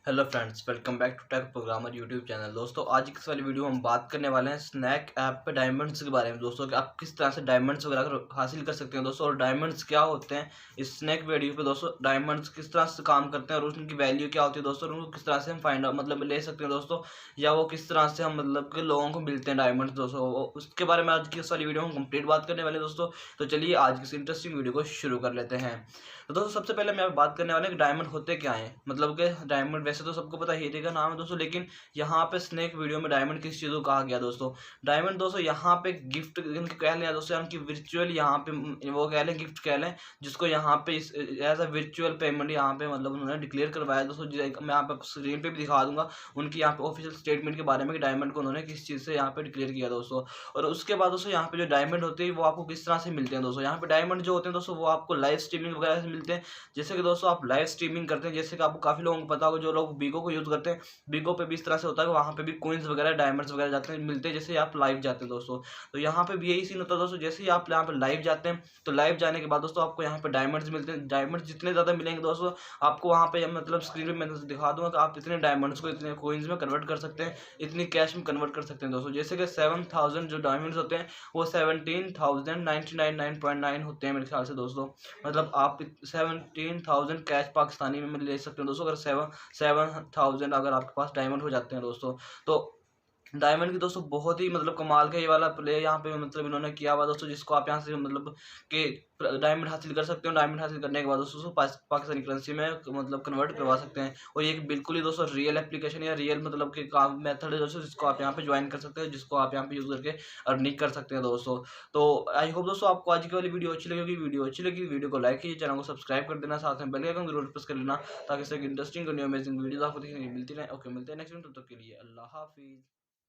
Hello friends, welcome back to tech programmer YouTube channel. दोस्तों, आज की इस वाली वीडियो में हम बात करने वाले हैं स्नैक ऐप पे डायमंड्स के बारे में। दोस्तों, कि आप किस तरह से डायमंड्स वगैरह हासिल कर सकते हैं दोस्तों, और डायमंड्स क्या होते हैं इस स्नैक वीडियो पे। दोस्तों, डायमंड्स किस तरह से काम करते हैं और उनकी वैल्यू क्या होती है दोस्तों, और उनको किस तरह से हम फाइंड आउट मतलब ले सकते हैं दोस्तों, या वो किस तरह से हम मतलब कि लोगों को मिलते हैं डायमंड्स दोस्तों, उसके बारे में आज की इस वाली वीडियो में हम कंप्लीट बात करने वाले हैं दोस्तों। तो चलिए आज की इस इंटरेस्टिंग वीडियो को शुरू कर लेते हैं। तो दोस्तों, सबसे पहले मैं बात करने वाला कि डायमंड होते क्या हैं। मतलब कि डायमंड वैसे तो सबको पता हीरे का नाम है दोस्तों, लेकिन यहाँ पे स्नेक वीडियो में डायमंड किस चीज़ को कहा गया दोस्तों। डायमंड दोस्तों यहाँ पे गिफ्ट इनके कह लें दोस्तों, इनकी वर्चुअल यहाँ पे वो कह लें, गिफ्ट कह लें, जिसको यहाँ पे एज अ वर्चुअल पेमेंट यहाँ पे मतलब उन्होंने डिक्लेयर करवाया दोस्तों। मैं यहाँ पे स्क्रीन पे भी दिखा दूंगा उनकी यहाँ पे ऑफिशियल स्टेटमेंट के बारे में कि डायमंड को उन्होंने किस चीज़ से यहाँ पे डिक्लेयर किया दोस्तों। और उसके बाद दोस्तों यहाँ पे जो डायमंड होते हैं वो आपको किस तरह से मिलते हैं दोस्तों। यहाँ पे डायमंड जो होते हैं दोस्तों वो आपको लाइव स्ट्रीमिंग वगैरह से मिलते हैं। जैसे कि दोस्तों आप लाइव स्ट्रीमिंग करते हैं, जैसे कि आपको काफ़ी लोगों को पता होगा जो लोग बीगो को यूज़ करते हैं, बीगो पे भी इस तरह से होता है कि वहाँ पे भी कोइंस वगैरह डायमंड्स वगैरह जाते हैं मिलते हैं, जैसे आप लाइव जाते हैं दोस्तों। तो यहाँ पे भी यही सीन होता है दोस्तों, जैसे ही आप यहाँ पे लाइव जाते हैं तो लाइव जाने के बाद दोस्तों आपको यहाँ पे डायमंड्स मिलते हैं। डायमंड्स जितने ज़्यादा मिलेंगे दोस्तों आपको वहाँ पे मतलब स्क्रीन पे मैं दिखा दूंगा कि आप इतने डायमंड्स को इतने कोइंस में कन्वर्ट कर सकते हैं, इतनी कैश में कन्वर्ट कर सकते हैं दोस्तों। जैसे कि 7,000 जो डायमंड्स होते हैं वो 17,999.9 होते हैं मेरे ख्याल से दोस्तों। मतलब आप 17,000 कैश पाकिस्तानी में ले सकते हैं दोस्तों, अगर 7,000 अगर आपके पास डायमंड हो जाते हैं दोस्तों। तो डायमंड की दोस्तों बहुत ही मतलब कमाल का ये वाला प्ले यहाँ पे मतलब इन्होंने किया हुआ दोस्तों, जिसको आप यहाँ से मतलब कि डायमंड हासिल कर सकते हो। डायमंड हासिल करने के बाद दोस्तों उसको पाकिस्तानी करेंसी में मतलब कन्वर्ट करवा सकते हैं। और ये एक बिल्कुल ही दोस्तों रियल एप्लीकेशन या रियल मतलब कि काम मेथड है दोस्तों, जिसको आप यहाँ पे ज्वाइन कर सकते हैं, जिसको आप यहाँ पे यूज़ करके अर्निंग कर सकते हैं दोस्तों। तो आई होप दोस्तों आपको आज की वाली वीडियो अच्छी लगेगी। वीडियो को लाइक कीजिए, चैनल को सब्सक्राइब कर देना, साथ में बेल आइकन जरूर प्रेस कर लेना, ताकि इससे इंटरेस्टिंग और न्यू अमेजिंग वीडियोज आपको देखने को मिलती रहे। ओके, मिलते हैं नेक्स्ट वीडियो, तब तक के लिए अल्लाह हाफिज़।